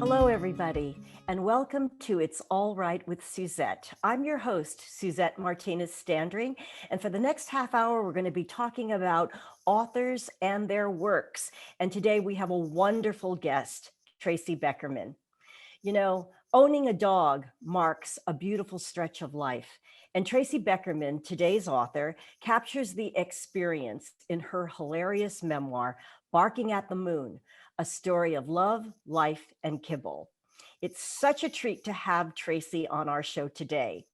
Hello, everybody, and welcome to It's All Right with Suzette. I'm your host, Suzette Standring, and for the next half hour, we're going to be talking about authors and their works. And today we have a wonderful guest, Tracy Beckerman. You know, owning a dog marks a beautiful stretch of life. And Tracy Beckerman, today's author, captures the experience in her hilarious memoir, Barking at the Moon, a story of love, life, and kibble. It's such a treat to have Tracy on our show today.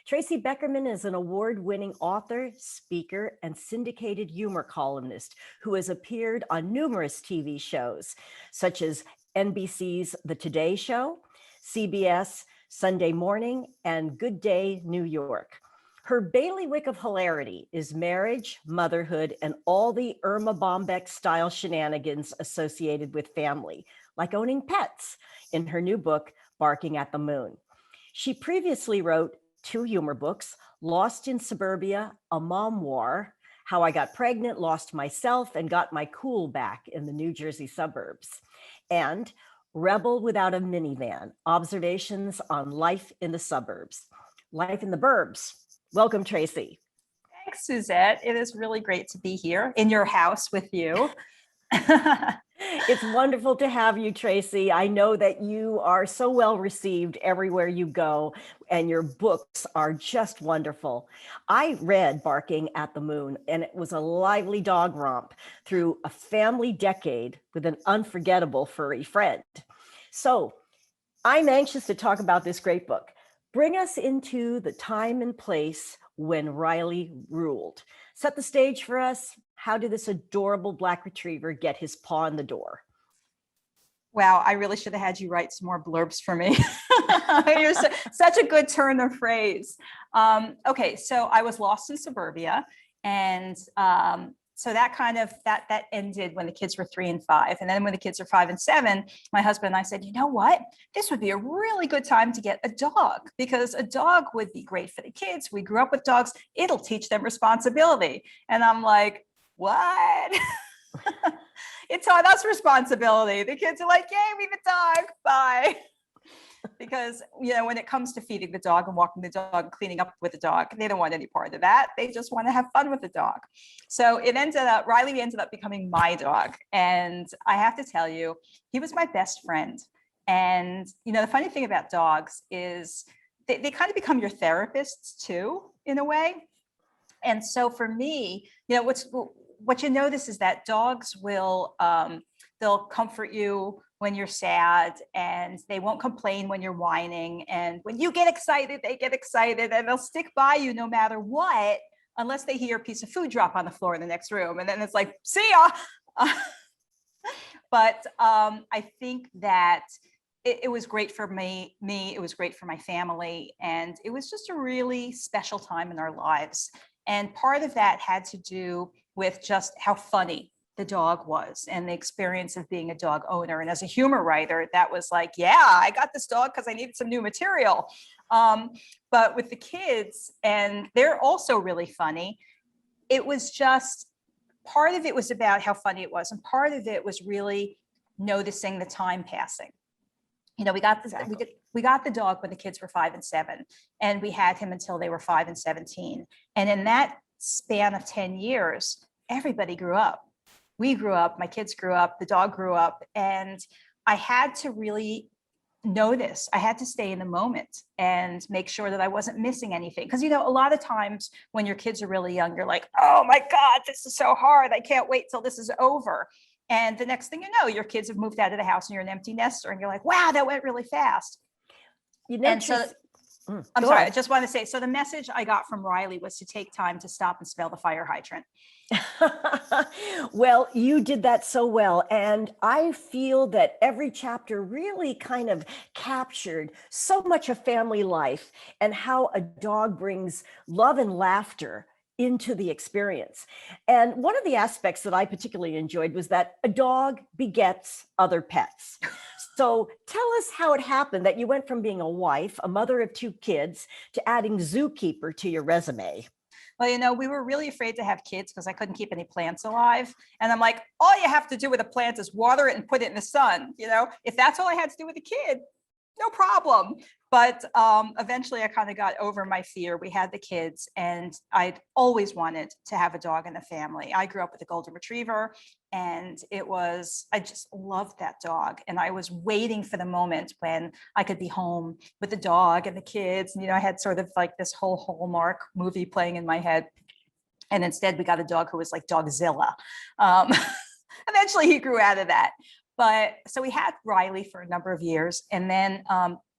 Tracy Beckerman is an award-winning author, speaker, and syndicated humor columnist who has appeared on numerous TV shows, such as NBC's The Today Show, CBS Sunday Morning, and Good Day New York. Her bailiwick of hilarity is marriage, motherhood, and all the Irma Bombeck-style shenanigans associated with family, like owning pets, in her new book, Barking at the Moon. She previously wrote 2 humor books, Lost in Suburbia, a Momoir, How I Got Pregnant, Lost Myself, and Got My Cool Back in the New Jersey Suburbs, and Rebel Without a Minivan, Observations on Life in the Suburbs, Life in the Burbs. Welcome, Tracy. Thanks, Suzette. It is really great to be here in your house with you. It's wonderful to have you, Tracy. I know that you are so well received everywhere you go, and your books are just wonderful. I read Barking at the Moon, and it was a lively dog romp through a family decade with an unforgettable furry friend. So I'm anxious to talk about this great book. Bring us into the time and place when Riley ruled. Set the stage for us. How did this adorable Black retriever get his paw in the door? Wow, I really should have had you write some more blurbs for me. You're such a good turn of phrase. Okay, so I was lost in Suburbia, and so that ended when the kids were 3 and 5. And then when the kids are 5 and 7, my husband and I said, you know what? This would be a really good time to get a dog, because a dog would be great for the kids. We grew up with dogs. It'll teach them responsibility. And I'm like, what? It taught us responsibility. The kids are like, yay, we have a dog, bye. Because, you know, when it comes to feeding the dog and walking the dog and cleaning up with the dog, they don't want any part of that. They just want to have fun with the dog. So Riley ended up becoming my dog. And I have to tell you, he was my best friend. And, you know, the funny thing about dogs is they kind of become your therapists too, in a way. And so for me, you know, what you notice is that dogs will, they'll comfort you when you're sad, and they won't complain when you're whining. And when you get excited, they get excited, and they'll stick by you no matter what, unless they hear a piece of food drop on the floor in the next room. And then it's like, see ya. But I think that it was great for me, it was great for my family. And it was just a really special time in our lives. And part of that had to do with just how funny the dog was and the experience of being a dog owner. And as a humor writer, that was like, yeah, I got this dog because I needed some new material. But with the kids, and they're also really funny, it was just, part of it was about how funny it was. And part of it was really noticing the time passing. You know, we got the dog when the kids were 5 and 7, and we had him until they were 5 and 17. And in that span of 10 years, everybody grew up. We grew up, my kids grew up, the dog grew up, and I had to really notice. I had to stay in the moment and make sure that I wasn't missing anything. Because, you know, a lot of times when your kids are really young, you're like, oh my God, this is so hard. I can't wait till this is over. And the next thing you know, your kids have moved out of the house and you're an empty nester, and you're like, wow, that went really fast. You know, I'm Go sorry, I on. just want to say, so the message I got from Riley was to take time to stop and smell the fire hydrant. Well, you did that so well. And I feel that every chapter really kind of captured so much of family life and how a dog brings love and laughter into the experience. And one of the aspects that I particularly enjoyed was that a dog begets other pets. So tell us how it happened that you went from being a wife, a mother of 2 kids, to adding zookeeper to your resume. Well, we were really afraid to have kids because I couldn't keep any plants alive. And I'm like, all you have to do with a plant is water it and put it in the sun. If that's all I had to do with a kid, no problem. But eventually I kind of got over my fear. We had the kids and I'd always wanted to have a dog in the family. I grew up with a golden retriever and I just loved that dog. And I was waiting for the moment when I could be home with the dog and the kids. And, I had sort of like this whole Hallmark movie playing in my head. And instead we got a dog who was like Dogzilla. Eventually he grew out of that. But so we had Riley for a number of years. And then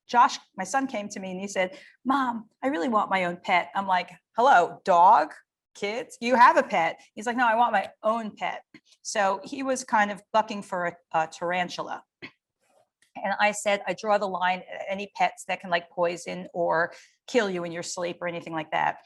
Josh, my son, came to me and he said, Mom, I really want my own pet. I'm like, hello, dog, kids, you have a pet. He's like, no, I want my own pet. So he was kind of bucking for a tarantula. And I said, I draw the line at any pets that can like poison or kill you in your sleep or anything like that.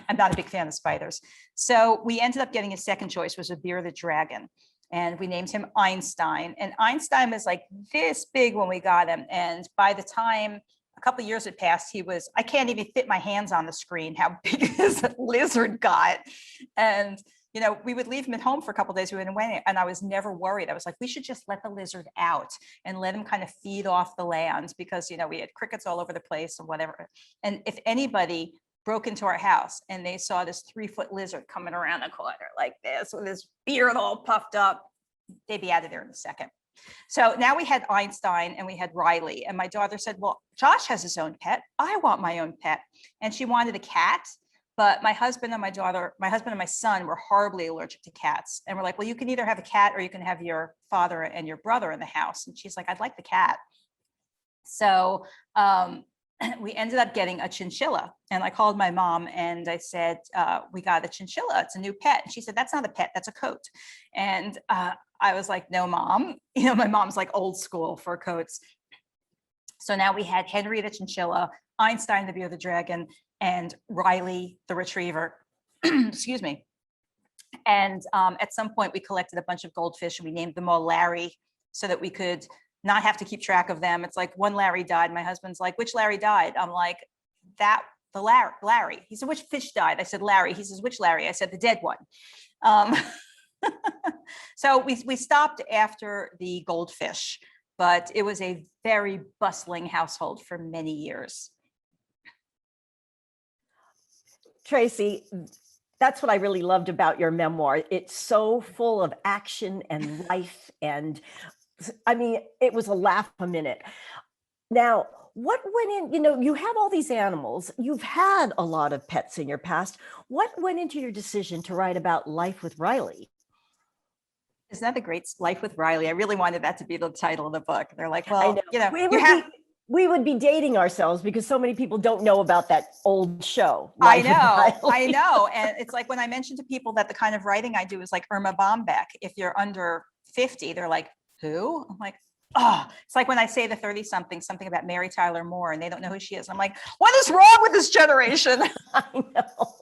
I'm not a big fan of spiders. So we ended up getting a second choice, was a bearded dragon. And we named him Einstein. And Einstein was like this big when we got him. And by the time a couple of years had passed, I can't even fit my hands on the screen, how big this lizard got. And, we would leave him at home for a couple of days. We went away and I was never worried. I was like, we should just let the lizard out and let him kind of feed off the land because, we had crickets all over the place and whatever. And if anybody broke into our house and they saw this 3-foot lizard coming around the corner like this with his beard all puffed up, they'd be out of there in a second. So now we had Einstein and we had Riley. And my daughter said, well, Josh has his own pet. I want my own pet. And she wanted a cat. But my husband and my son were horribly allergic to cats. And we're like, well, you can either have a cat or you can have your father and your brother in the house. And she's like, I'd like the cat. So we ended up getting a chinchilla. And I called my mom and I said, we got a chinchilla. It's a new pet. And she said, that's not a pet, that's a coat. And I was like, no, Mom. My mom's like old school for coats. So now we had Henry the chinchilla, Einstein the bearded dragon, and Riley the retriever. Excuse me. And at some point we collected a bunch of goldfish and we named them all Larry so that we could not have to keep track of them. It's like one Larry died. My husband's like, which Larry died? I'm like, the Larry. He said, which fish died? I said, Larry. He says, which Larry? I said, the dead one. So we stopped after the goldfish, but it was a very bustling household for many years. Tracy, that's what I really loved about your memoir. It's so full of action and life. And I mean, it was a laugh a minute. Now, what went in, you have all these animals, you've had a lot of pets in your past. What went into your decision to write about life with Riley? Isn't that a great Life with Riley? I really wanted that to be the title of the book. They're like, I well, know. We would be dating ourselves because so many people don't know about that old show. I know. And it's like when I mention to people that the kind of writing I do is like Irma Bombeck. If you're under 50, they're like, who? I'm like, oh, it's like when I say the 30-something, something about Mary Tyler Moore, and they don't know who she is. I'm like, what is wrong with this generation? I know.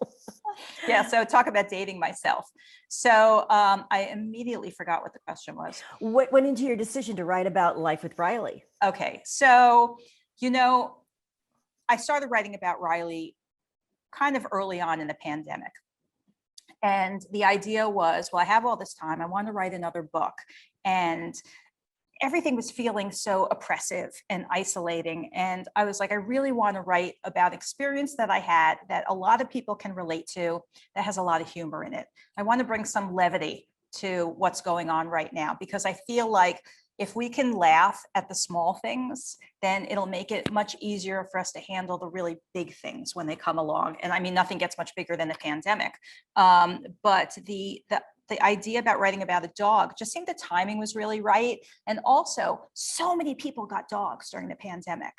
Yeah, so talk about dating myself. So I immediately forgot what the question was. What went into your decision to write about life with Riley? Okay, so, I started writing about Riley kind of early on in the pandemic. And the idea was, well, I have all this time. I want to write another book. And everything was feeling so oppressive and isolating. And I was like, I really want to write about experience that I had that a lot of people can relate to, that has a lot of humor in it. I want to bring some levity to what's going on right now, because I feel like if we can laugh at the small things, then it'll make it much easier for us to handle the really big things when they come along. And I mean, nothing gets much bigger than the pandemic. But the idea about writing about a dog just seemed the timing was really right. And also, so many people got dogs during the pandemic.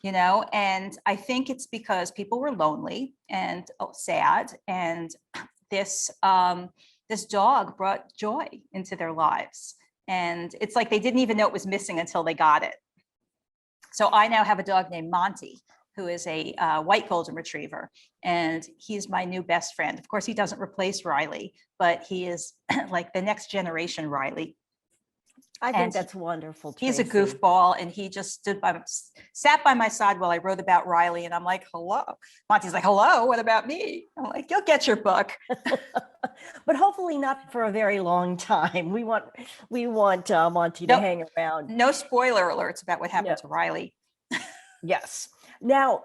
And I think it's because people were lonely and sad, and this this dog brought joy into their lives. And it's like they didn't even know it was missing until they got it. So I now have a dog named Monty, who is a white golden retriever, and he's my new best friend. Of course, he doesn't replace Riley, but he is like the next generation Riley. I think that's wonderful, He's a Tracy. goofball, and he just sat by my side while I wrote about Riley, and I'm like, hello. Monty's like, hello, what about me? I'm like, you'll get your book. But hopefully not for a very long time. We want Monty to hang around. No spoiler alerts about what happened to Riley. Yes. Now,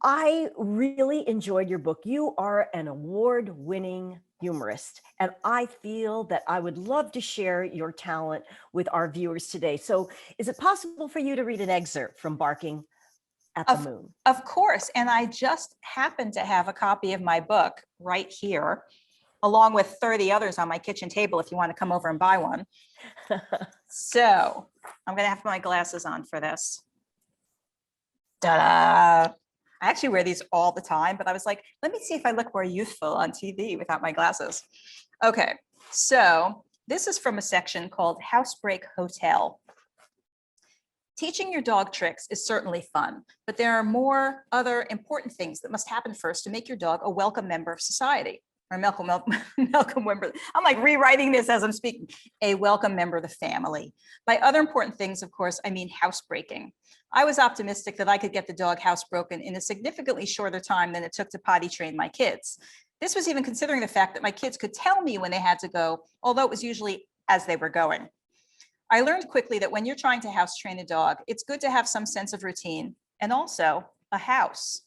I really enjoyed your book. You are an award-winning humorist, and I feel that I would love to share your talent with our viewers today. So is it possible for you to read an excerpt from Barking at the Moon? Of course. And I just happen to have a copy of my book right here, along with 30 others on my kitchen table if you want to come over and buy one. So I'm going to have my glasses on for this. Ta-da! I actually wear these all the time, but I was like, let me see if I look more youthful on TV without my glasses. Okay, so this is from a section called Housebreak Hotel. Teaching your dog tricks is certainly fun, but there are more other important things that must happen first to make your dog a welcome member of society. Or welcome member. I'm like rewriting this as I'm speaking. A welcome member of the family. By other important things, of course, I mean housebreaking. I was optimistic that I could get the dog housebroken in a significantly shorter time than it took to potty train my kids. This was even considering the fact that my kids could tell me when they had to go, although it was usually as they were going. I learned quickly that when you're trying to house train a dog, it's good to have some sense of routine and also a house.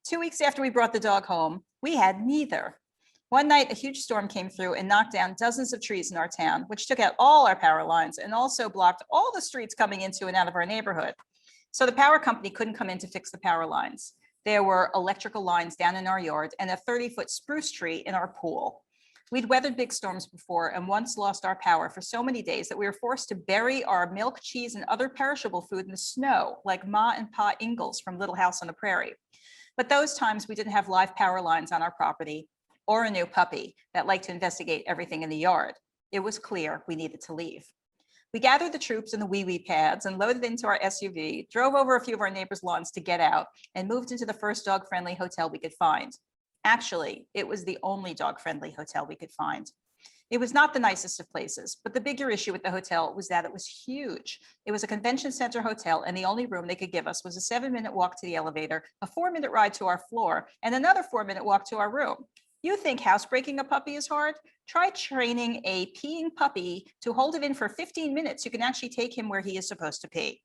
2 weeks after we brought the dog home, we had neither. One night, a huge storm came through and knocked down dozens of trees in our town, which took out all our power lines and also blocked all the streets coming into and out of our neighborhood. So the power company couldn't come in to fix the power lines. There were electrical lines down in our yard and a 30-foot spruce tree in our pool. We'd weathered big storms before and once lost our power for so many days that we were forced to bury our milk, cheese, and other perishable food in the snow, like Ma and Pa Ingalls from Little House on the Prairie. But those times we didn't have live power lines on our property or a new puppy that liked to investigate everything in the yard. It was clear we needed to leave. We gathered the troops in the wee-wee pads and loaded into our SUV, drove over a few of our neighbors' lawns to get out, and moved into the first dog-friendly hotel we could find. Actually, it was the only dog-friendly hotel we could find. It was not the nicest of places, but the bigger issue with the hotel was that it was huge. It was a convention center hotel, and the only room they could give us was a 7-minute walk to the elevator, a 4-minute ride to our floor, and another 4-minute walk to our room. You think housebreaking a puppy is hard? Try training a peeing puppy to hold it in for 15 minutes. You can actually take him where he is supposed to pee.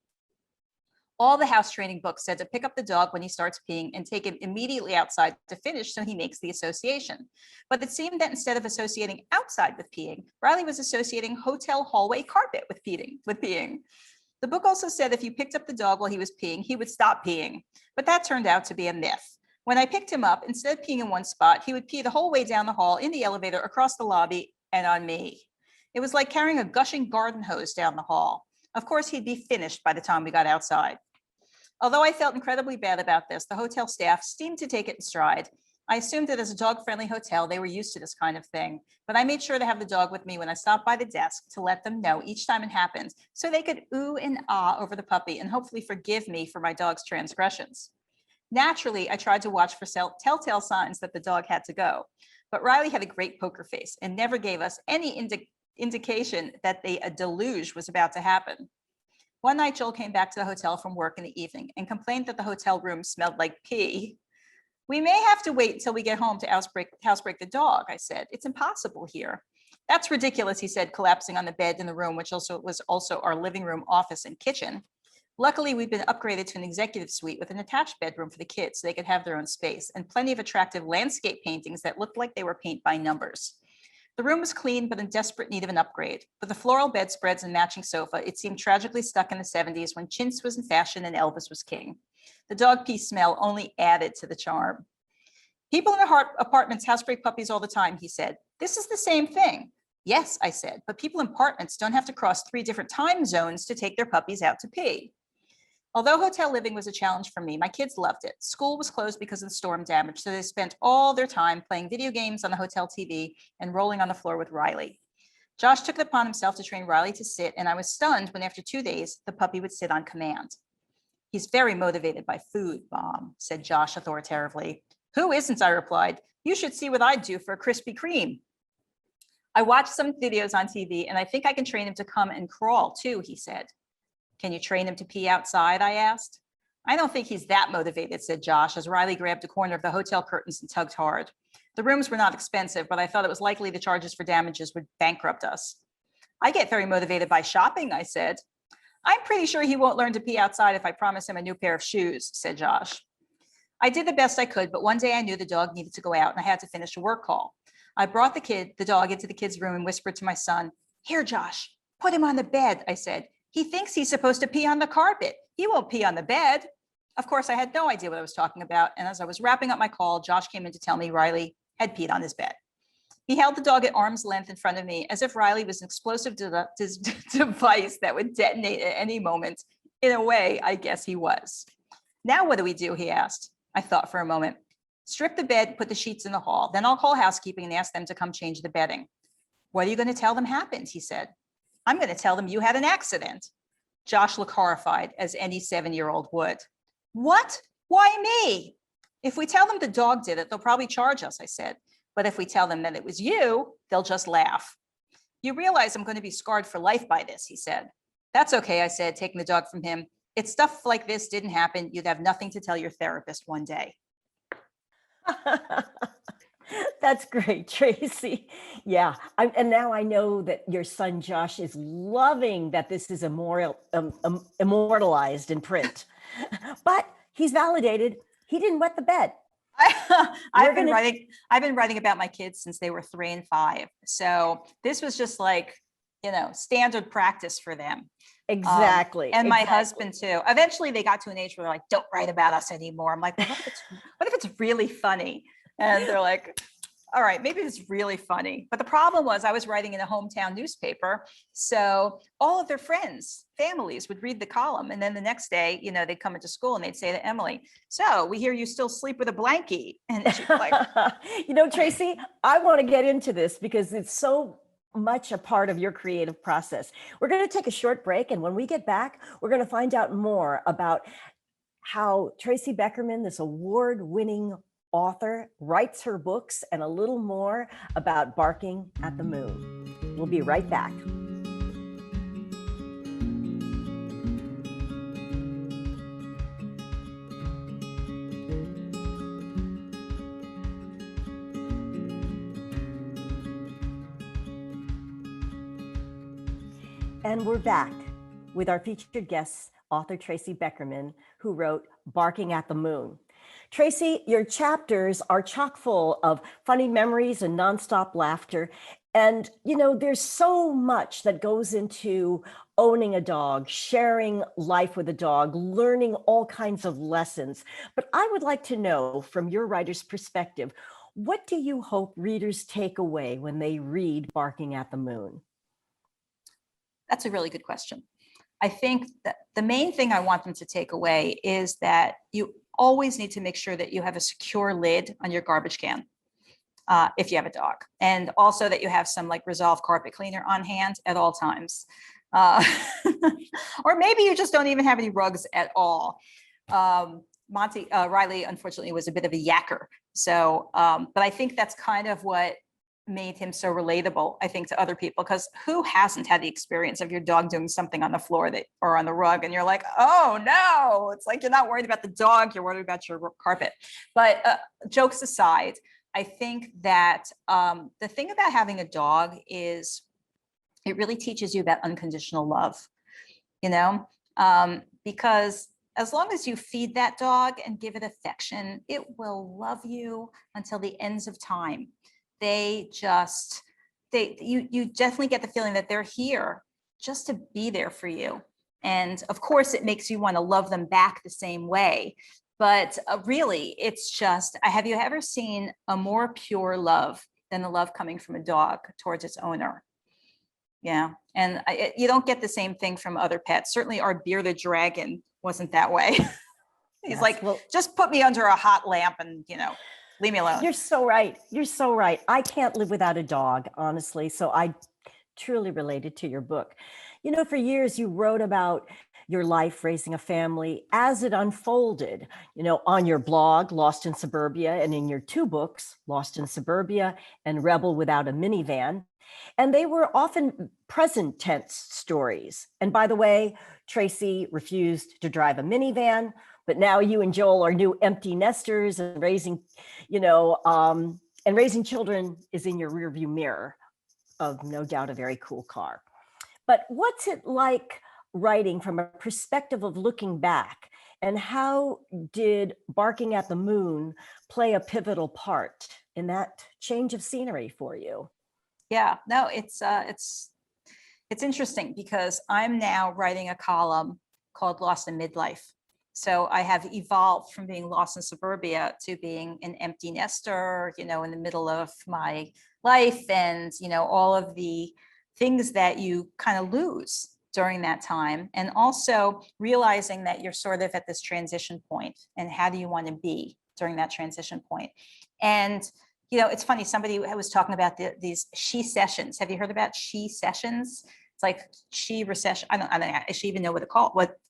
All the house training books said to pick up the dog when he starts peeing and take him immediately outside to finish so he makes the association. But it seemed that instead of associating outside with peeing, Riley was associating hotel hallway carpet with peeing. The book also said if you picked up the dog while he was peeing, he would stop peeing. But that turned out to be a myth. When I picked him up, instead of peeing in one spot, he would pee the whole way down the hall, in the elevator, across the lobby, and on me. It was like carrying a gushing garden hose down the hall. Of course, he'd be finished by the time we got outside. Although I felt incredibly bad about this, the hotel staff seemed to take it in stride. I assumed that as a dog-friendly hotel, they were used to this kind of thing, but I made sure to have the dog with me when I stopped by the desk to let them know each time it happened, so they could ooh and ah over the puppy and hopefully forgive me for my dog's transgressions. Naturally, I tried to watch for telltale signs that the dog had to go, but Riley had a great poker face and never gave us any indication that a deluge was about to happen. One night, Joel came back to the hotel from work in the evening and complained that the hotel room smelled like pee. We may have to wait until we get home to housebreak the dog, I said. It's impossible here. That's ridiculous, he said, collapsing on the bed in the room, which was also our living room, office, and kitchen. Luckily, we've been upgraded to an executive suite with an attached bedroom for the kids so they could have their own space and plenty of attractive landscape paintings that looked like they were paint by numbers. The room was clean, but in desperate need of an upgrade. With the floral bedspreads and matching sofa, it seemed tragically stuck in the 70s when chintz was in fashion and Elvis was king. The dog pee smell only added to the charm. People in apartments housebreak puppies all the time, he said. This is the same thing. Yes, I said, but people in apartments don't have to cross 3 different time zones to take their puppies out to pee. Although hotel living was a challenge for me, my kids loved it. School was closed because of the storm damage, so they spent all their time playing video games on the hotel TV and rolling on the floor with Riley. Josh took it upon himself to train Riley to sit, and I was stunned when after 2 days, the puppy would sit on command. He's very motivated by food, Mom, said Josh authoritatively. Who isn't, I replied. You should see what I'd do for a Krispy Kreme. I watched some videos on TV, and I think I can train him to come and crawl too, he said. Can you train him to pee outside, I asked. I don't think he's that motivated, said Josh, as Riley grabbed a corner of the hotel curtains and tugged hard. The rooms were not expensive, but I thought it was likely the charges for damages would bankrupt us. I get very motivated by shopping, I said. I'm pretty sure he won't learn to pee outside if I promise him a new pair of shoes, said Josh. I did the best I could, but one day I knew the dog needed to go out and I had to finish a work call. I brought the dog into the kid's room and whispered to my son, Here, Josh, put him on the bed, I said. He thinks he's supposed to pee on the carpet. He won't pee on the bed. Of course, I had no idea what I was talking about. And as I was wrapping up my call, Josh came in to tell me Riley had peed on his bed. He held the dog at arm's length in front of me as if Riley was an explosive device that would detonate at any moment. In a way, I guess he was. Now what do we do, he asked. I thought for a moment. Strip the bed, put the sheets in the hall. Then I'll call housekeeping and ask them to come change the bedding. What are you going to tell them happened, he said. I'm going to tell them you had an accident. Josh looked horrified, as any 7-year-old would. What? Why me? If we tell them the dog did it, they'll probably charge us, I said. But if we tell them that it was you, they'll just laugh. You realize I'm going to be scarred for life by this, he said. That's okay, I said, taking the dog from him. If stuff like this didn't happen, you'd have nothing to tell your therapist one day. That's great, Tracy. Yeah. And now I know that your son, Josh, is loving that this is immortalized in print. But he's validated. He didn't wet the bed. I've been writing about my kids since they were 3 and 5. So this was just like, standard practice for them. Exactly. And my husband too. Eventually they got to an age where they're like, don't write about us anymore. I'm like, well, what if it's really funny? And they're like, all right, maybe it's really funny. But the problem was I was writing in a hometown newspaper. So all of their friends, families would read the column. And then the next day, they'd come into school and they'd say to Emily, so we hear you still sleep with a blankie. And she'd like, Tracy, I want to get into this because it's so much a part of your creative process. We're going to take a short break. And when we get back, we're going to find out more about how Tracy Beckerman, this award-winning author, writes her books and a little more about barking at the moon. We'll be right back. And we're back with our featured guest, author Tracy Beckerman, who wrote Barking at the Moon. Tracy, your chapters are chock full of funny memories and nonstop laughter. And, there's so much that goes into owning a dog, sharing life with a dog, learning all kinds of lessons. But I would like to know, from your writer's perspective, what do you hope readers take away when they read Barking at the Moon? That's a really good question. I think that the main thing I want them to take away is that you always need to make sure that you have a secure lid on your garbage can if you have a dog. And also that you have some Resolve carpet cleaner on hand at all times. Or maybe you just don't even have any rugs at all. Riley, unfortunately, was a bit of a yakker. So, but I think that's kind of what made him so relatable, I think, to other people, because who hasn't had the experience of your dog doing something on the floor or on the rug and you're like, oh no, it's like you're not worried about the dog, you're worried about your carpet. But jokes aside, I think that the thing about having a dog is it really teaches you about unconditional love, because as long as you feed that dog and give it affection, it will love you until the ends of time. You definitely get the feeling that they're here just to be there for you. And of course, it makes you want to love them back the same way. But really, it's just, have you ever seen a more pure love than the love coming from a dog towards its owner? Yeah. And you don't get the same thing from other pets. Certainly our bearded dragon wasn't that way. He's Yes, like, well, just put me under a hot lamp and, leave me alone. you're so right. You're so right. I can't live without a dog, honestly. So I truly related to your book. For years you wrote about your life raising a family as it unfolded, on your blog, Lost in Suburbia, and in your two books, Lost in Suburbia and Rebel Without a Minivan. And they were often present tense stories. And by the way, Tracy refused to drive a minivan, but now you and Joel are new empty nesters and raising children is in your rearview mirror of no doubt a very cool car. But what's it like writing from a perspective of looking back? And how did Barking at the Moon play a pivotal part in that change of scenery for you? Yeah, no, it's interesting because I'm now writing a column called Lost in Midlife. So I have evolved from being lost in suburbia to being an empty nester, in the middle of my life, and all of the things that you kind of lose during that time, and also realizing that you're sort of at this transition point, and how do you want to be during that transition point. And it's funny, somebody was talking about these she sessions. Have you heard about she sessions? It's like she recession. I don't actually even know what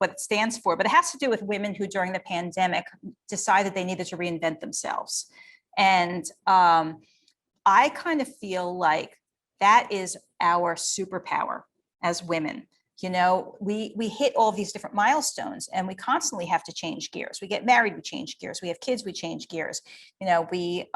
it stands for, but it has to do with women who during the pandemic decided they needed to reinvent themselves. And I kind of feel like that is our superpower as women. We hit all these different milestones and we constantly have to change gears. We get married, we change gears. We have kids, we change gears. We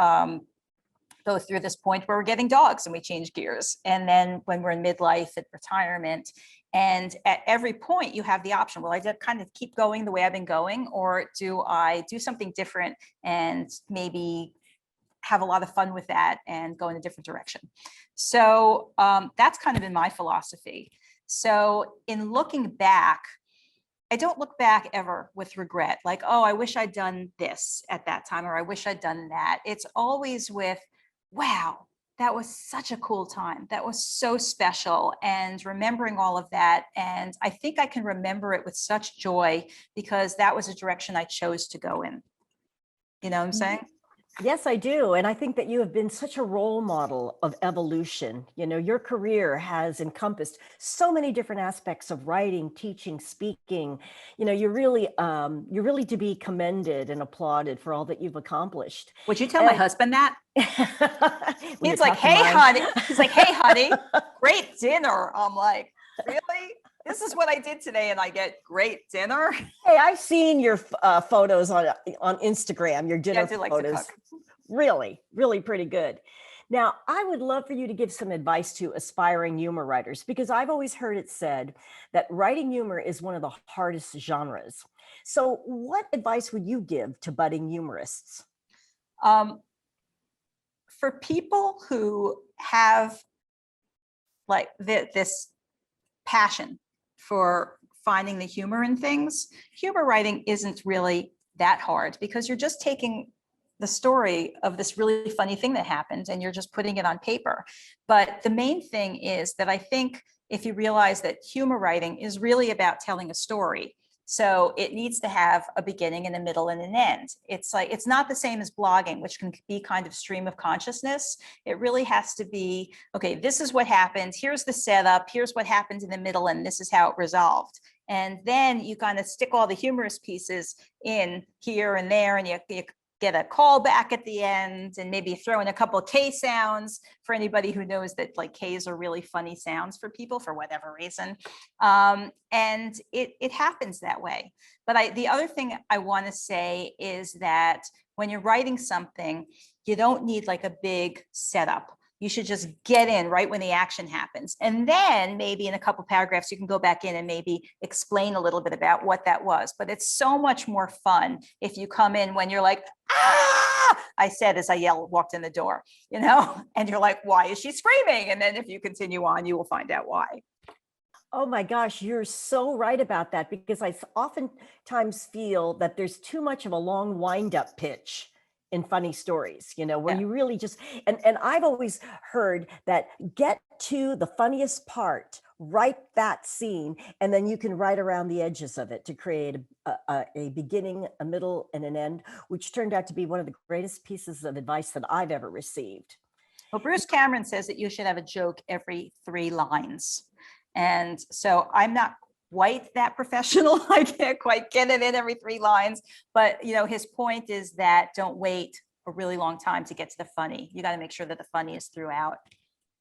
go through this point where we're getting dogs and we change gears. And then when we're in midlife and retirement, and at every point you have the option, well, I did kind of keep going the way I've been going, or do I do something different and maybe have a lot of fun with that and go in a different direction. So that's kind of been my philosophy. So in looking back, I don't look back ever with regret, like, oh, I wish I'd done this at that time, or I wish I'd done that. It's always with, wow, that was such a cool time. That was so special. And remembering all of that. And I think I can remember it with such joy because that was a direction I chose to go in. You know what I'm saying? Yes, I do. And I think that you have been such a role model of evolution. Your career has encompassed so many different aspects of writing, teaching, speaking. You're really to be commended and applauded for all that you've accomplished. Would you tell my husband that? Will you He's like, talk to hey, mine? honey. He's like, hey, honey, great dinner. I'm like, really? This is what I did today, and I get great dinner. Hey, I've seen your photos on Instagram, your dinner I do like to photos. cook. Really, really pretty good. Now, I would love for you to give some advice to aspiring humor writers, because I've always heard it said that writing humor is one of the hardest genres. So what advice would you give to budding humorists? For people who have like this passion for finding the humor in things, humor writing isn't really that hard because you're just taking the story of this really funny thing that happened and you're just putting it on paper. But the main thing is that I think if you realize that humor writing is really about telling a story, so it needs to have a beginning and a middle and an end. It's like, it's not the same as blogging, which can be kind of stream of consciousness. It really has to be, okay, this is what happened. Here's the setup. Here's what happened in the middle. And this is how it resolved. And then you kind of stick all the humorous pieces in here and there, and you get a call back at the end, and maybe throw in a couple of K sounds for anybody who knows that like K's are really funny sounds for people for whatever reason. And it happens that way. But the other thing I want to say is that when you're writing something, you don't need like a big setup. You should just get in right when the action happens. And then maybe in a couple paragraphs, you can go back in and maybe explain a little bit about what that was. But it's so much more fun if you come in when you're like, ah, I said as I walked in the door, and you're like, why is she screaming? And then if you continue on, you will find out why. Oh my gosh, you're so right about that, because I oftentimes feel that there's too much of a long wind-up pitch in funny stories, where Yeah. you really just, and I've always heard that get to the funniest part, write that scene, and then you can write around the edges of it to create a beginning, a middle, and an end, which turned out to be one of the greatest pieces of advice that I've ever received. Well, Bruce Cameron says that you should have a joke every 3 lines. And so I'm not quite that professional. I can't quite get it in every 3 lines. But, his point is that don't wait a really long time to get to the funny. You got to make sure that the funny is throughout.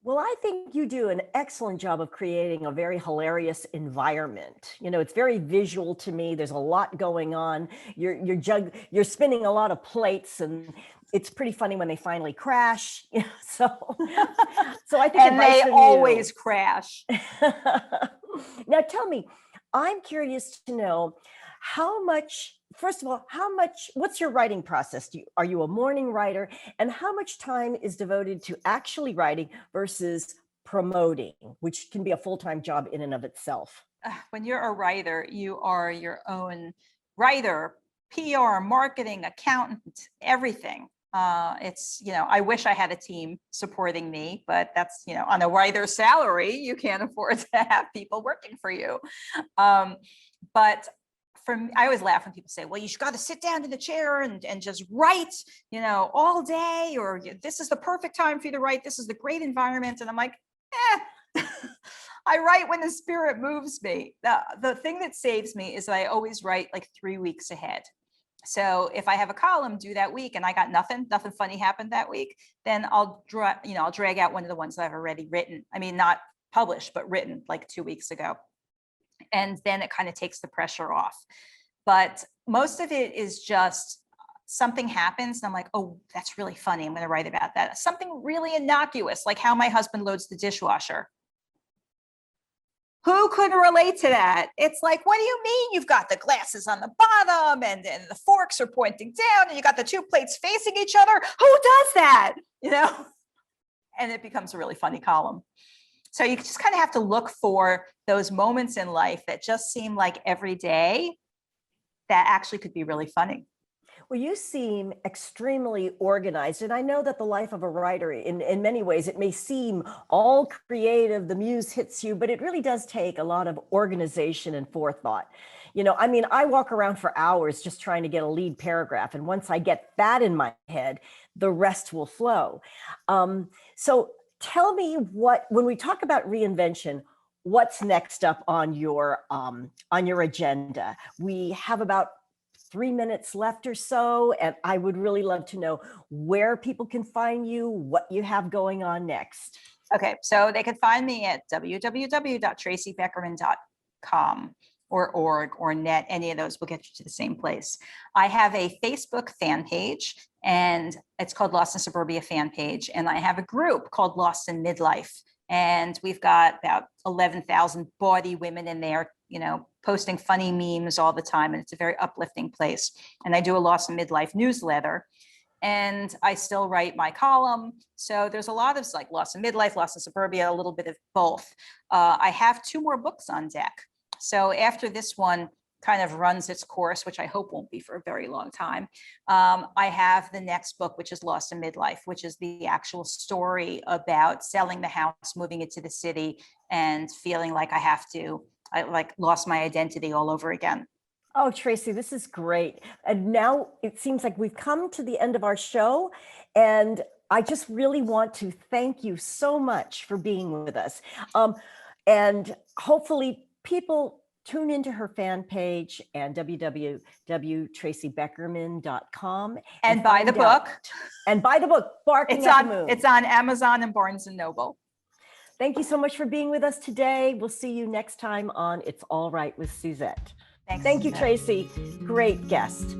Well, I think you do an excellent job of creating a very hilarious environment. It's very visual to me. There's a lot going on. You're spinning a lot of plates, and it's pretty funny when they finally crash. So I think and they always crash. Now, tell me, I'm curious to know first of all, what's your writing process? Are you a morning writer? And how much time is devoted to actually writing versus promoting, which can be a full-time job in and of itself? When you're a writer, you are your own writer, PR, marketing, accountant, everything. I wish I had a team supporting me, but that's, on a writer's salary, you can't afford to have people working for you. But for me, I always laugh when people say, well, you got to sit down in the chair and just write, all day, or this is the perfect time for you to write. This is the great environment. And I'm like, I write when the spirit moves me. The thing that saves me is that I always write like 3 weeks ahead. So if I have a column due that week and I got nothing funny happened that week, then I'll drag out one of the ones that I've already written. I mean, not published, but written like 2 weeks ago. And then it kind of takes the pressure off. But most of it is just something happens and I'm like, oh, that's really funny. I'm going to write about that. Something really innocuous, like how my husband loads the dishwasher. Who could relate to that? It's like, what do you mean? You've got the glasses on the bottom and the forks are pointing down and you got the 2 plates facing each other. Who does that? And it becomes a really funny column. So you just kind of have to look for those moments in life that just seem like every day that actually could be really funny. Well, you seem extremely organized. And I know that the life of a writer, in many ways, it may seem all creative, the muse hits you, but it really does take a lot of organization and forethought. I walk around for hours just trying to get a lead paragraph. And once I get that in my head, the rest will flow. So tell me when we talk about reinvention, what's next up on your agenda? We have about 3 minutes left or so, and I would really love to know where people can find you, what you have going on next. Okay, so they can find me at www.tracybeckerman.com or org or net. Any of those will get you to the same place. I have a Facebook fan page, and it's called Lost in Suburbia fan page, and I have a group called Lost in Midlife, and we've got about 11,000 bawdy women in there, posting funny memes all the time. And it's a very uplifting place. And I do a Lost in Midlife newsletter. And I still write my column. So there's a lot of like Lost in Midlife, Lost in Suburbia, a little bit of both. I have 2 more books on deck. So after this one kind of runs its course, which I hope won't be for a very long time, I have the next book, which is Lost in Midlife, which is the actual story about selling the house, moving it to the city, and feeling like I lost my identity all over again. Oh, Tracy, this is great. And now it seems like we've come to the end of our show. And I just really want to thank you so much for being with us. And hopefully people tune into her fan page and www.tracybeckerman.com and buy the book. And buy the book, Barking at the Moon. It's on Amazon and Barnes and Noble. Thank you so much for being with us today. We'll see you next time on It's All Right with Suzette. Thanks. Thank you, Tracy. Great guest.